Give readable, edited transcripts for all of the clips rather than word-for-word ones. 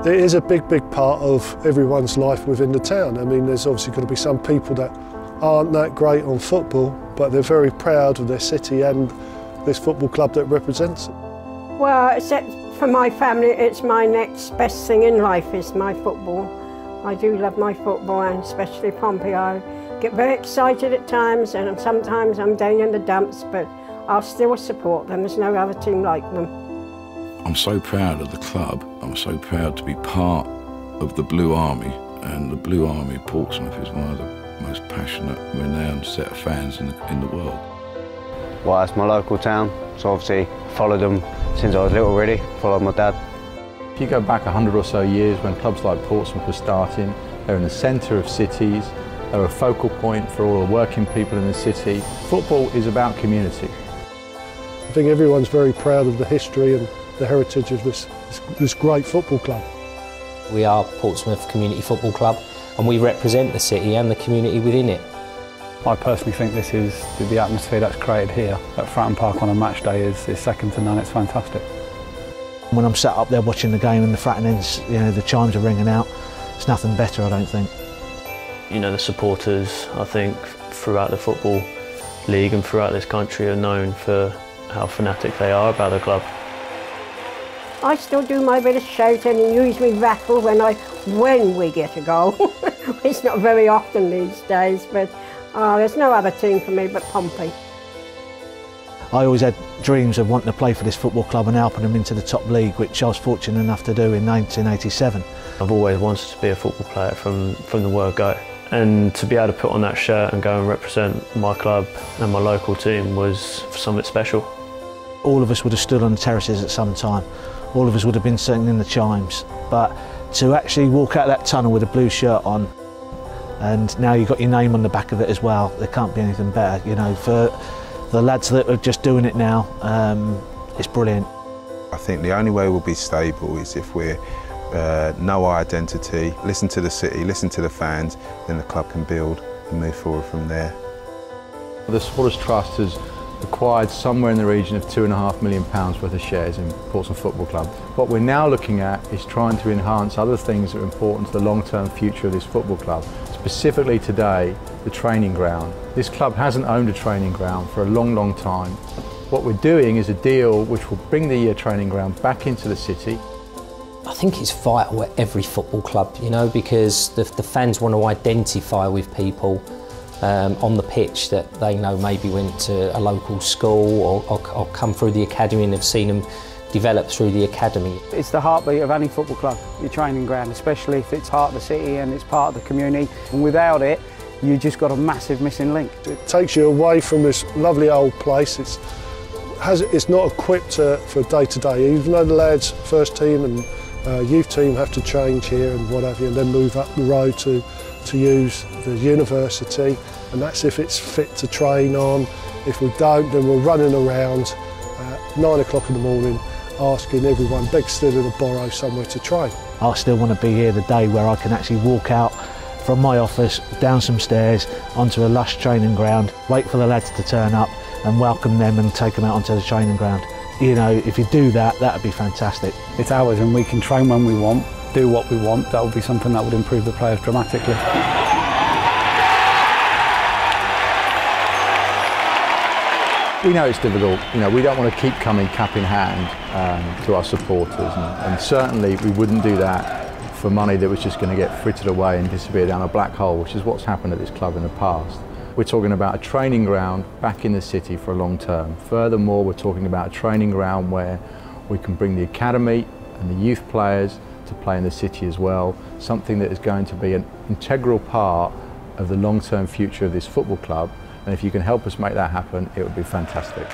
It is a big, big part of everyone's life within the town. I mean, there's obviously going to be some people that aren't that great on football, but they're very proud of their city and this football club that represents it. Well, except for my family, it's my next best thing in life is my football. I do love my football, and especially Pompey. I get very excited at times, and sometimes I'm down in the dumps, but I'll still support them. There's no other team like them. I'm so proud of the club. I'm so proud to be part of the Blue Army, and the Blue Army of Portsmouth is one of the most passionate, renowned set of fans in the world. Well, it's my local town, so obviously followed them since I was little really, followed my dad. If you go back 100 or so years when clubs like Portsmouth were starting, they're in the centre of cities, they're a focal point for all the working people in the city. Football is about community. I think everyone's very proud of the history and the heritage of this great football club. We are Portsmouth Community Football Club, and we represent the city and the community within it. I personally think this is the atmosphere that's created here at Fratton Park on a match day is second to none. It's fantastic. When I'm sat up there watching the game and the Fratton ends, you know, the chimes are ringing out, it's nothing better, I don't think. You know, the supporters, I think, throughout the Football League and throughout this country are known for how fanatic they are about the club. I still do my bit of shouting and usually rattle when we get a goal. It's not very often these days, but there's no other team for me but Pompey. I always had dreams of wanting to play for this football club and helping them into the top league, which I was fortunate enough to do in 1987. I've always wanted to be a football player from the word go. And to be able to put on that shirt and go and represent my club and my local team was something special. All of us would have stood on the terraces at some time. All of us would have been singing in the chimes. But to actually walk out that tunnel with a blue shirt on, and now you've got your name on the back of it as well, there can't be anything better. You know, for the lads that are just doing it now, it's brilliant. I think the only way we'll be stable is if we know our identity, listen to the city, listen to the fans, then the club can build and move forward from there. The Supporters Trust has acquired somewhere in the region of £2.5 million worth of shares in Portsmouth Football Club. What we're now looking at is trying to enhance other things that are important to the long-term future of this football club. Specifically today, the training ground. This club hasn't owned a training ground for a long, long time. What we're doing is a deal which will bring the training ground back into the city. I think it's vital at every football club, you know, because the fans want to identify with people on the pitch that they know maybe went to a local school or come through the academy and have seen them develop through the academy. It's the heartbeat of any football club, your training ground, especially if it's heart of the city and it's part of the community. And without it, you just got a massive missing link. It takes you away from this lovely old place. It's not equipped for day-to-day, even though the lads, first team and youth team have to change here and what have you, and then move up the road to use the university, and that's if it's fit to train on. If we don't, then we're running around at 9 o'clock in the morning asking everyone, beg, steal to borrow somewhere to train. I still want to be here the day where I can actually walk out from my office, down some stairs, onto a lush training ground, wait for the lads to turn up and welcome them and take them out onto the training ground. You know, if you do that, that'd be fantastic. It's ours and we can train when we want, do what we want. That would be something that would improve the players dramatically. We know it's difficult. You know, we don't want to keep coming cap in hand to our supporters, and certainly we wouldn't do that for money that was just going to get frittered away and disappear down a black hole, which is what's happened at this club in the past. We're talking about a training ground back in the city for a long term. Furthermore, we're talking about a training ground where we can bring the academy and the youth players to play in the city as well, something that is going to be an integral part of the long-term future of this football club. And if you can help us make that happen, it would be fantastic.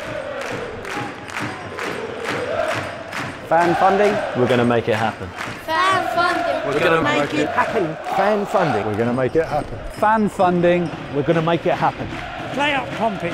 Fan funding? We're going to make it happen. Fan funding. We're going to make it happen. Fan funding. We're going to make it happen. Fan funding. We're going to make it happen. Play up, Pompey.